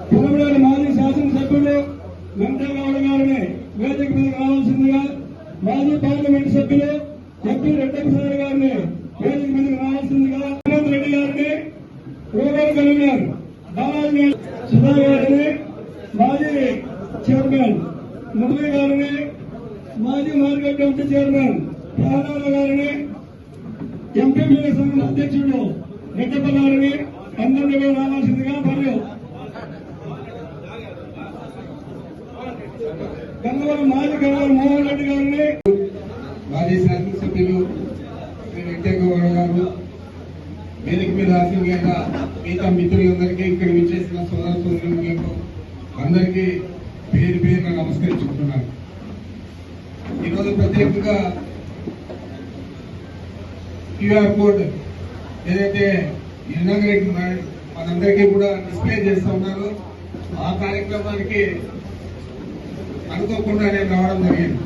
పునమనేరు మాజీ శాసనసభ్యులు వెంకటగౌడ గారిని వేదిక మీద రావాల్సిందిగా, మాజీ పార్లమెంట్ సభ్యులు ఎంపీ రెడ్డప్రసాద్ గారిని వేదిక మీదకి రావాల్సిందిగా, రేవంత్ రెడ్డి గారిని, రూరల్ కన్వీనర్ బాలాజీ సుధా గారిని, మాజీ చైర్మన్ మురళి గారిని, మాజీ మార్కెట్ కమిటీ చైర్మన్ ప్రహ్లాద గారిని, ఎంపీపీ సంఘం అధ్యక్షుడు రెడ్డప్ప గారిని అందరినీ కూడా రావాల్సిందిగా, మరియు గంగవరం మాజీ గవర్నర్ మోహన్ రెడ్డి గారిని, మాజీ శాసనసభ్యులు వెంకటగౌడ గారు, వేదిక మీద ఆశీర్వైన మిగతా మిత్రులందరికీ, ఇక్కడ విచ్చేసిన సోదర సోదరులకు అందరికీ పేరు పేరున నమస్కరించుకుంటున్నాను. ఈరోజు ప్రత్యేకంగా క్యూఆర్ కోడ్ ఏదైతే ఇనాగరేట్ మనందరికీ కూడా డిస్ప్లే చేస్తూ ఉన్నారు, ఆ కార్యక్రమానికి అనుకోకుండా నేను రావడం జరిగింది.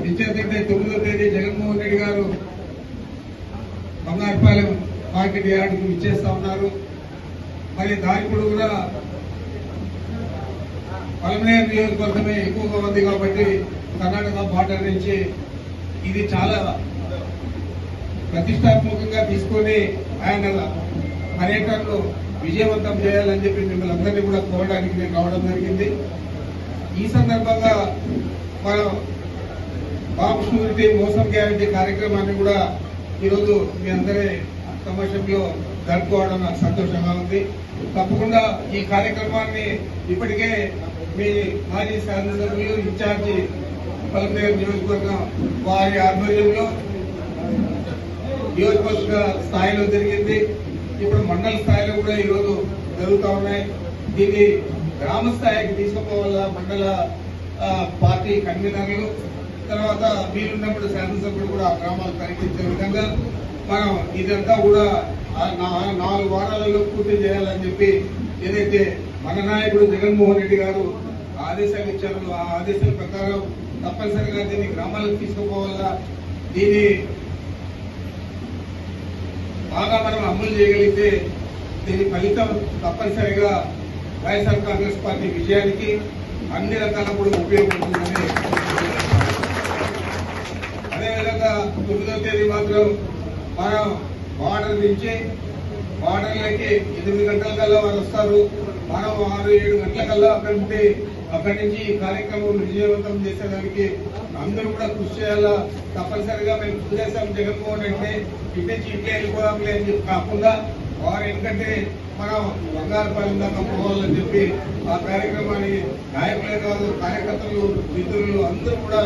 నిశ్చేతంగా 9వ తేదీ జగన్మోహన్ రెడ్డి గారు బంగారుపాలెం మార్కెట్ యార్డుకు ఇచ్చేస్తా ఉన్నారు. మరి దాని కూడా పలమనేరు నియోజకవర్గమే ఎక్కువగా ఉంది కాబట్టి కర్ణాటక బార్డర్ నుంచి ఇది చాలా ప్రతిష్టాత్మకంగా తీసుకొని ఆయన పర్యటనను విజయవంతం చేయాలని చెప్పి మిమ్మల్ని అందరినీ కూడా కోరడానికి నేను రావడం జరిగింది. ఈ సందర్భంగా మనం బాబు షూరిటీ మోసం గ్యారంటీ కార్యక్రమాన్ని కూడా ఈరోజు మీ అందరి సమక్షంలో జరుపుకోవడం నాకు సంతోషంగా ఉంది. తప్పకుండా ఈ కార్యక్రమాన్ని ఇప్పటికే మీ మాజీ శాసనసభ్యులు ఇన్ఛార్జి పలమనేరు నియోజకవర్గం వారి ఆధ్వర్యంలో నియోజకవర్గ స్థాయిలో జరిగింది. ఇప్పుడు మండల స్థాయిలో కూడా ఈరోజు జరుగుతూ ఉన్నాయి. దీన్ని గ్రామ స్థాయికి తీసుకుపోవాల మండల పార్టీ కన్వీనర్లు, తర్వాత వీలున్నప్పుడు శాసనసభ్యులు కూడా ఆ గ్రామాలు పర్యటించే విధంగా మనం ఇదంతా కూడా 4 వారాలలో పూర్తి చేయాలని చెప్పి ఏదైతే మన నాయకుడు జగన్మోహన్ రెడ్డి గారు ఆదేశాలు ఇచ్చారో ఆ ఆదేశాల ప్రకారం తప్పనిసరిగా దీన్ని గ్రామాలకు తీసుకుపోవాలా, దీన్ని బాగా మనం అమలు చేయగలిగితే దీని ఫలితం తప్పనిసరిగా వైఎస్ఆర్ కాంగ్రెస్ పార్టీ విజయానికి అన్ని రకాల కూడా ఉపయోగపడుతుందని, అదేవిధంగా 9వ తేదీ మాత్రం మనం బార్డర్ నుంచి బార్డర్లకి 8 గంటల కల్లా వారు వస్తారు. మనం 6-7 గంటల కల్లా అక్కడి నుంచి ఈ కార్యక్రమం విజయవంతం చేసేదానికి అందరూ కూడా కృషి చేయాలా. తప్పనిసరిగా మేము కృషి చేస్తాం. జగన్మోహన్ అంటే ఇటు నుంచి ఇంట్లో వెళ్ళిపోదాంలే అని చెప్పి కాకుండా వారు ఎందుకంటే మనం బంగారుపాలెం దాకా పోవాలని చెప్పి ఆ కార్యక్రమాన్ని నాయకులే కాదు కార్యకర్తలు మిత్రులు అందరూ కూడా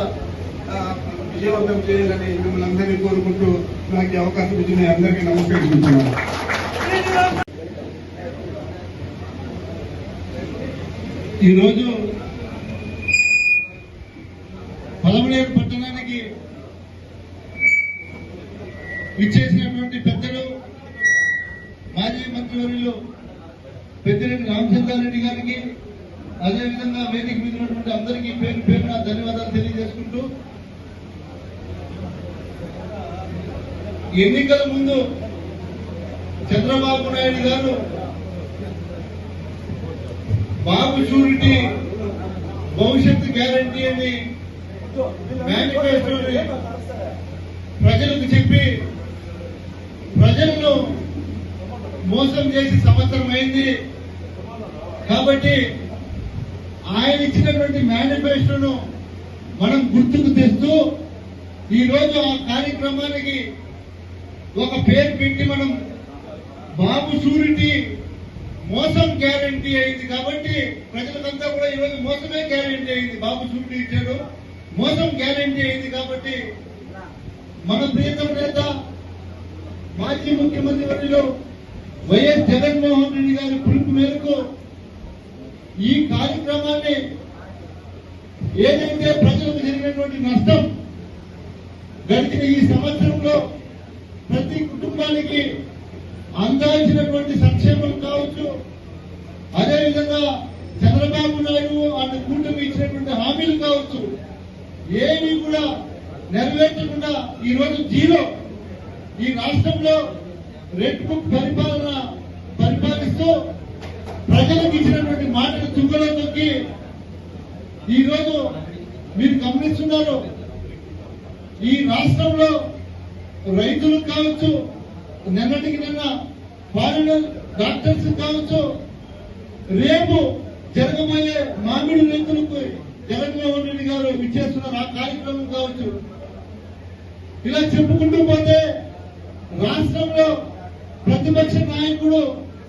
విజయవంతం చేయాలని మిమ్మల్ని అందరినీ కోరుకుంటూ నాకు అవకాశం ఇచ్చిన అందరికీ నమస్కరించుకుంటున్నాను. ఈరోజు పలమనేరు పట్టణానికి విచ్చేసినటువంటి పెద్దలు మాజీ మంత్రివర్యులు పెద్దిరెడ్డి రామచంద్రారెడ్డి గారికి, అదేవిధంగా వేదిక మీద ఉన్నటువంటి అందరికీ పేరు పేరున ధన్యవాదాలు తెలియజేసుకుంటూ, ఎన్నికల ముందు చంద్రబాబు నాయుడు గారు బాబు షూరిటీ భవిష్యత్తు గ్యారంటీ అని మేనిఫెస్టోని ప్రజలకు చెప్పి ప్రజలను మోసం చేసి సంవత్సరం అయింది. కాబట్టి ఆయన ఇచ్చినటువంటి మేనిఫెస్టోను మనం గుర్తుకు తెస్తూ ఈరోజు ఆ కార్యక్రమానికి ఒక పేరు పెట్టి మనం బాబు షూరిటీ మోసం గ్యారంటీ అయింది. కాబట్టి ప్రజలకంతా కూడా ఈరోజు మోసమే గ్యారంటీ అయింది. బాబు షూరిటీ ఇచ్చాడు, మోసం గ్యారంటీ అయింది. కాబట్టి మన ప్రియతమ నేత మాజీ ముఖ్యమంత్రి వర్యులు వైఎస్ జగన్మోహన్ రెడ్డి గారి పిలుపు మేరకు ఈ కార్యక్రమాన్ని ఏదైతే ప్రజలకు జరిగినటువంటి నష్టం గడిచిన ఈ సంవత్సరంలో ప్రతి కుటుంబానికి అందాల్సినటువంటి సంక్షేమం కావచ్చు, అదేవిధంగా చంద్రబాబు నాయుడు ఆయన కూటమి ఇచ్చినటువంటి హామీలు కావచ్చు, ఏమీ కూడా నెరవేర్చకుండా ఈరోజు జీరో ఈ రాష్ట్రంలో రెడ్ బుక్ పరిపాలిస్తూ ప్రజలకు ఇచ్చినటువంటి మాటలు తుంగలో తొక్కి ఈరోజు మీరు గమనిస్తున్నారు. ఈ రాష్ట్రంలో రైతులకు కావచ్చు, నిన్నటికి నిన్న ఫారినర్ డాక్టర్స్ కావచ్చు, రేపు జరగబోయే మామిడి రైతులకు జగన్మోహన్ రెడ్డి గారు ఇచ్చేస్తున్నారు ఆ కార్యక్రమం కావచ్చు. ఇలా చెప్పుకుంటూ పోతే రాష్ట్రంలో ప్రతిపక్ష నాయకుడు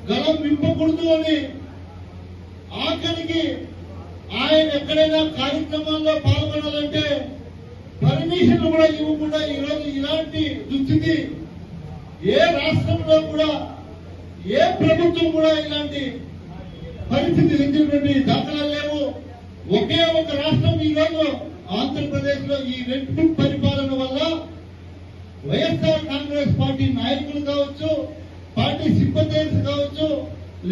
గలం విప్పకూడదు అని ఆఖరికి ఆయన ఎక్కడైనా కార్యక్రమాల్లో పాల్గొనాలంటే పర్మిషన్ కూడా ఇవ్వకుండా ఈరోజు ఇలాంటి దుస్థితి ఏ రాష్ట్రంలో కూడా ఏ ప్రభుత్వం కూడా ఇలాంటి పరిస్థితి ఎదుర్కొంటే దాఖలాలు లేవు. ఒకే ఒక రాష్ట్రం ఈరోజు ఆంధ్రప్రదేశ్ లో ఈ రెడ్డి పరిపాలన వల్ల వైఎస్ఆర్ కాంగ్రెస్ పార్టీ నాయకులు కావచ్చు, పార్టీ సింపథైజర్స్ కావచ్చు,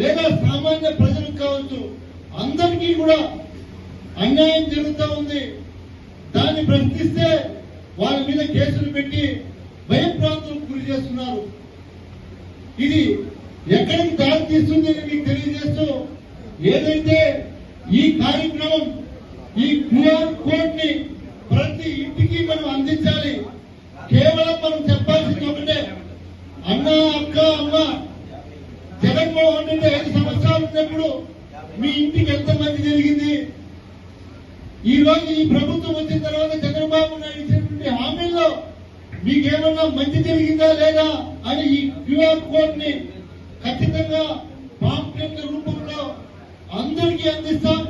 లేదా సామాన్య ప్రజలకు కావచ్చు, అందరికీ కూడా అన్యాయం జరుగుతూ ఉంది. దాన్ని ప్రశ్నిస్తే వాళ్ళ మీద కేసులు పెట్టి భయప్రాంతులకు గురి చేస్తున్నారు. ఇది ఎక్కడికి దారి తీస్తుంది అని మీకు తెలియజేస్తూ, ఏదైతే ఈ కార్యక్రమం ఈ క్యూఆర్ కోడ్ ని ప్రతి ఇంటికి మనం అందించాలి. కేవలం మనం చెప్పాల్సింది ఒకటే, అన్న అక్క అమ్మ జగన్మోహన్ రెడ్డి 5 సంవత్సరాలు ఉన్నప్పుడు మీ ఇంటికి ఎంతమంది జరిగింది, ఈ రోజు ఈ ప్రభుత్వం వచ్చిన తర్వాత చంద్రబాబు నాయుడు ఇచ్చినటువంటి హామీల్లో మీకేమన్నా మంచి జరిగిందా లేదా అని ఈ క్యూఆర్ కోడ్ ని ఖచ్చితంగా పాంప్లెట్ల రూపంలో అందరికీ అందిస్తాం.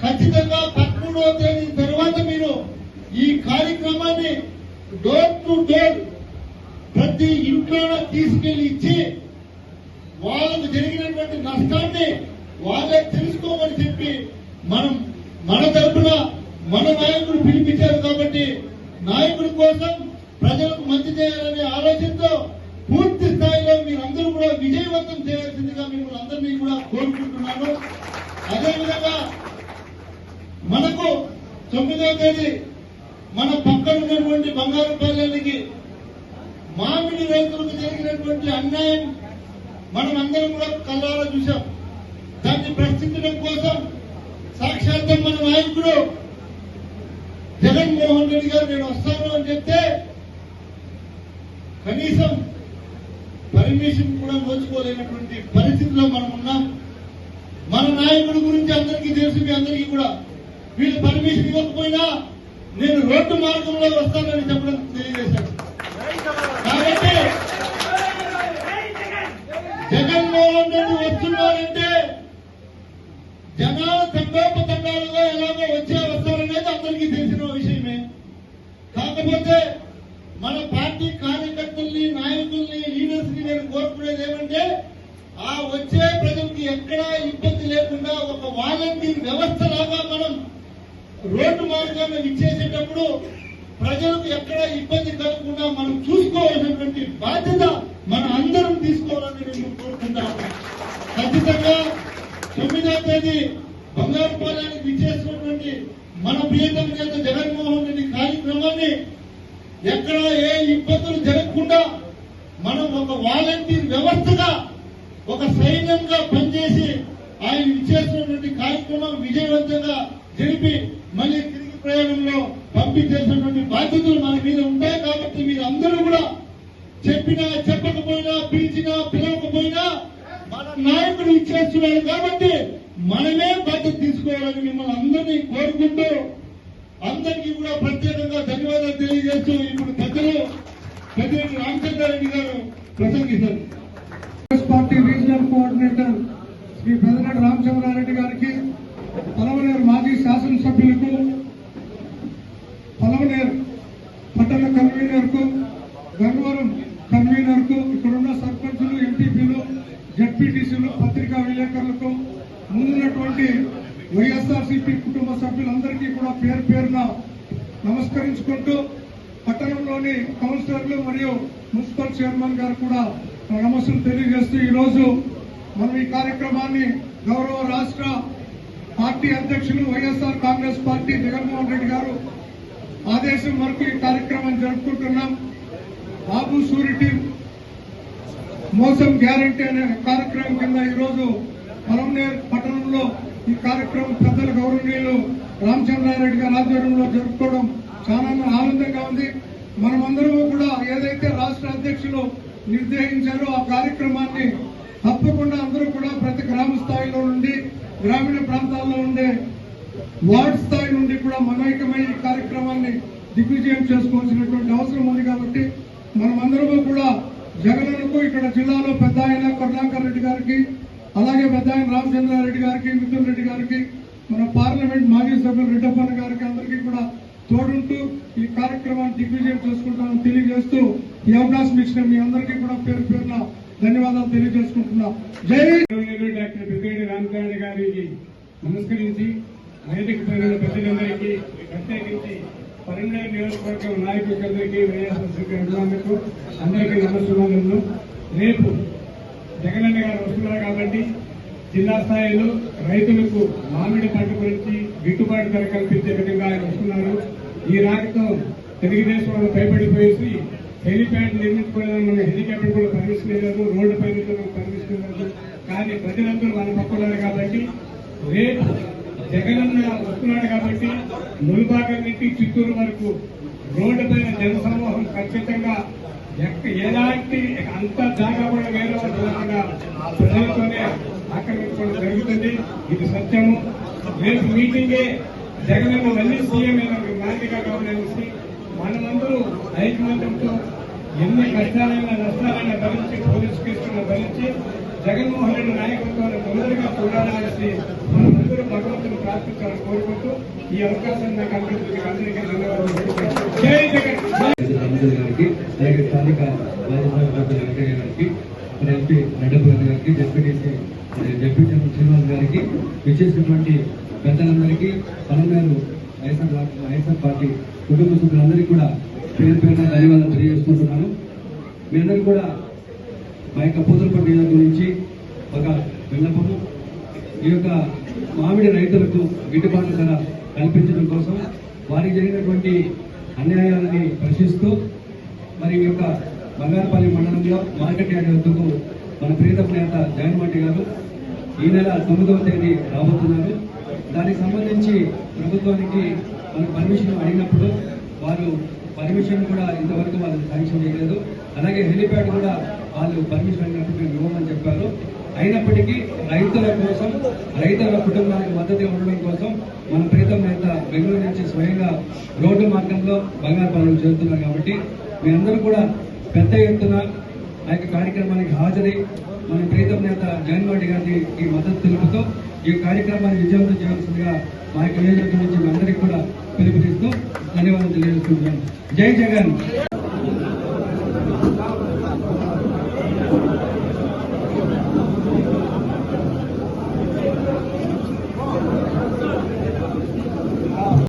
ఖచ్చితంగా 13వ తేదీ తర్వాత మీరు ఈ కార్యక్రమాన్ని డోర్ టు డోర్ ప్రతి ఇంట్లో తీసుకెళ్లి ఇచ్చి వాళ్ళకు జరిగినటువంటి నష్టాన్ని వాళ్ళే తెలుసుకోమని చెప్పి మన తరఫున మన నాయకుడు పిలిపించారు. కాబట్టి నాయకుడి కోసం ప్రజలకు మంచి చేయాలనే ఆలోచనతో పూర్తి స్థాయిలో మీరందరూ కూడా విజయవంతం చేయాల్సిందిగా మిమ్మల్ని అందరినీ కూడా కోరుకుంటున్నాను. అదేవిధంగా మనకు 9వ తేదీ మన పక్కన ఉన్నటువంటి బంగారుపల్లెకి మామిడి రైతులకు జరిగినటువంటి అన్యాయం మనం అందరం కూడా కళ్ళారా చూశాం. దాన్ని ప్రశ్నించడం కోసం సాక్షాత్తం మన నాయకుడు జగన్మోహన్ రెడ్డి గారు నేను వస్తాను అని చెప్తే కనీసం పర్మిషన్ కూడా నోచుకోలేనటువంటి పరిస్థితిలో మనం ఉన్నాం. మన నాయకుడి గురించి అందరికీ తెలుసు, మీ అందరికీ కూడా వీళ్ళు పర్మిషన్ ఇవ్వకపోయినా నేను రోడ్డు మార్గంలో వస్తానని చెప్పడం తెలియజేశాను. కాబట్టి జగన్మోహన్ రెడ్డి వస్తున్నారంటే జనాల తండోపతండాలుగా ఎలాగో వస్తారనేది అందరికీ తెలిసిన విషయమే. కాకపోతే మన పార్టీ కార్యకర్తల్ని, నాయకుల్ని, లీడర్స్ ని నేను కోరుకునేది ఏమంటే ఆ వచ్చే ప్రజలకు ఎక్కడా ఇబ్బంది లేకుండా ఒక వాలంటీర్ వ్యవస్థ లాగా మనం రోడ్డు మార్గాన్ని ఇచ్చేసేటప్పుడు ప్రజలకు ఎక్కడ ఇబ్బంది కలగకుండా మనం చూసుకోవాల్సినటువంటి బాధ్యత మన అందరం తీసుకోవాలని నేను కోరుకుంటాను. ఖచ్చితంగా 9వ తేదీ బంగారుపాలెనికి ఇచ్చేసినటువంటి మన ప్రియతమ నేత జగన్మోహన్ రెడ్డి కార్యక్రమాన్ని ఎక్కడ ఏ ఇబ్బందులు జరగకుండా మనం ఒక వాలంటీర్ వ్యవస్థగా ఒక సైన్యంగా పనిచేసి ఆయన ఇచ్చేసినటువంటి కార్యక్రమం విజయవంతంగా జరిపి మళ్ళీ తిరిగి ప్రయాణంలో పంపించేసినటువంటి బాధ్యతలు మన మీద ఉంటాయి. కాబట్టి మీరు అందరూ కూడా చెప్పినా చెప్పకపోయినా, పిలిచినా పిలవకపోయినా మన నాయకుడు ఇచ్చేస్తున్నాడు కాబట్టి మనమే బాధ్యత తీసుకోవాలని మిమ్మల్ని అందరినీ కోరుకుంటూ అందరికీ కూడా ప్రత్యేకంగా ధన్యవాదాలు తెలియజేస్తూ ఇప్పుడు పెద్దలు రామచంద్రారెడ్డి గారు ప్రసంగిస్తారు. Congress party regional coordinator Shri Peddireddy Ramachandra Reddy గారికి, పలమనేరు మాజీ శాసనసభ్యులకు, పలమనేరు పట్టణ కన్వీనర్ కు, గన్నవరం కన్వీనర్ కు, ఇక్కడున్న సర్పంచులు, ఎంపీపీలు, జడ్పీటీసీలు, పత్రికా విలేకరులకు, ముందున్నటువంటి వైఎస్ఆర్సీపీ కుటుంబ సభ్యులందరికీ కూడా పేరు పేరున నమస్కరించుకుంటూ పట్టణంలోని కౌన్సిలర్లు మరియు మున్సిపల్ చైర్మన్ గారు కూడా నమస్సులు తెలియజేస్తూ ఈరోజు మనం ఈ కార్యక్రమాన్ని గౌరవ రాష్ట్ర పార్టీ అధ్యక్షులు వైఎస్ఆర్ కాంగ్రెస్ పార్టీ జగన్మోహన్ రెడ్డి గారు ఆదేశం వరకు ఈ కార్యక్రమం జరుపుకుంటున్నాం. బాబు సూరిటీ మోసం గ్యారంటీ అనే కార్యక్రమం కింద ఈరోజు పొలంనేరు పట్టణంలో ఈ కార్యక్రమం పెద్దల గౌరవనీయులు రామచంద్రారెడ్డి గారి ఆధ్వర్యంలో జరుపుకోవడం చాలా ఆనందంగా ఉంది. మనమందరము కూడా ఏదైతే రాష్ట్ర అధ్యక్షులు నిర్దేశించారో ఆ కార్యక్రమాన్ని తప్పకుండా అందరూ కూడా ప్రతి గ్రామ స్థాయిలో నుండి గ్రామీణ ప్రాంతాల్లో ఉండే వార్డ్ స్థాయి నుండి కూడా మమైకమై ఈ కార్యక్రమాన్ని దిగ్విజయం చేసుకోవాల్సినటువంటి అవసరం ఉంది. కాబట్టి మనమందరము కూడా జగన్కు ఇక్కడ జిల్లాలో పెద్ద ఆయన కరుణాకర్ రెడ్డి గారికి, అలాగే పెద్ద ఆయన రామచంద్రారెడ్డి గారికి, మిథున్ రెడ్డి గారికి, మన పార్లమెంట్ మాజీ సభ్యులు రెడ్డప్పన్న గారికి అందరికీ కూడా తోడుంటూ ఈ కార్యక్రమాన్ని దిగ్విజయం చేసుకుంటామని తెలియజేస్తూ ఈ అవకాశం ఇచ్చిన మీ అందరికీ కూడా పేరు పేరున ధన్యవాదాలు తెలియజేసుకుంటున్నా. జై డాక్టర్ పెద్దిరెడ్డి రామచంద్ర గారికి నమస్కరించి వేదిక పైన పెద్దలందరికీ ప్రత్యేకించి పరంనేరు నియోజకవర్గం నాయకులందరికీ వైఎస్ఆర్సీపీ అందరికీ నమస్కారాలు. రేపు జగనన్న గారు వస్తున్నారు కాబట్టి జిల్లా స్థాయిలో రైతులకు మామిడి పంట గురించి గిట్టుబాటు ధర కల్పించే విధంగా ఆయన వస్తున్నారు. ఈ రాకతో తెలుగుదేశం వాళ్ళు భయపడిపోయేసి హెలిప్యాడ్ నిర్మించుకోవడానికి మన హెలికాప్టర్ కూడా పర్మిషన్ లేదు, రోడ్డు పైన పర్మిషన్ లేదు. కానీ ప్రజలందరూ మన పక్కున్నారు కాబట్టి రేపు జగనన్న వస్తున్నాడు కాబట్టి ములుబాగం నుంచి చిత్తూరు వరకు రోడ్డు పైన జనసమూహం ఖచ్చితంగా ఎలాంటి అంత జాగా కూడా వేరే ప్రజలతోనే ఆక్రమించుకోవడం జరుగుతుంది. ఇది సత్యము. రేపు మీటింగే జగనన్న మళ్ళీ సీఎం నాటిగా కావాలనేసి మనమందరూ ఐకమత్యంతో ఎన్ని కష్టాలైనా నష్టాలైనా భరించి పోలీసు కేసులను భరించి జగన్మోహన్ రెడ్డి నాయకత్వాన్ని తొందరగా చూడాలనేసి మనందరూ భగవంతుని ప్రార్థించాలని కోరుకుంటూ ఈ అవకాశాన్ని నాకు అందించిన అందరికీ ధన్యవాదాలు. జై జగన్ గారికి, అలాగే స్థానిక వెంకయ్య గారికి, ఎంపీ రెడ్డపల్లి గారికి, డిప్యూటీ శ్రీనివాస్ గారికి, విచ్చేసినటువంటి పెద్దలందరికీ, పలంనేరు వైఎస్ఆర్ పార్టీ కుటుంబ సభ్యులందరికీ కూడా పేరు పేరున ధన్యవాదాలు తెలియజేసుకుంటున్నాను. మీ అందరూ కూడా మా యొక్క పూతలపట్టు గురించి ఒక విన్నపము, ఈ యొక్క మామిడి రైతులకు గిట్టుబాటు ధర కల్పించడం కోసం వారికి జరిగినటువంటి అన్యాయాలని ప్రశ్నిస్తూ మరి ఈ యొక్క బంగారపల్లి మండలంలో మార్కెట్ యార్డ్ వద్దకు మన ప్రియతమ నేత జగన్మోహన్ గారు ఈ నెల 9వ తేదీ రాబోతున్నారు. దానికి సంబంధించి ప్రభుత్వానికి మనం పర్మిషన్ అడిగినప్పుడు వారు పర్మిషన్ కూడా ఇంతవరకు వాళ్ళు శాంక్షన్ చేయలేదు. అలాగే హెలిప్యాడ్ కూడా వాళ్ళు పర్మిషన్ అడిగినప్పుడు మేము ఇవ్వమని చెప్పారు. అయినప్పటికీ రైతుల కోసం, రైతుల కుటుంబానికి మద్దతుగా ఉండడం కోసం మన ప్రీతం నేత బెంగళూరు నుంచి స్వయంగా రోడ్డు మార్గంలో బంగారపల్లి చేరుతున్నారు. కాబట్టి మీ అందరూ కూడా పెద్ద ఎత్తున ఆ యొక్క కార్యక్రమానికి హాజరై మన ప్రీతం నేత జగన్మోహన్ గారికి మద్దతు తెలుపుతూ ఈ కార్యక్రమాన్ని విజయవంతం చేయాల్సిందిగా మా యొక్క నియోజకవర్గం నుంచి మీ అందరికీ కూడా పిలుపునిస్తూ ధన్యవాదాలు తెలియజేస్తున్నాను. జై జగన్.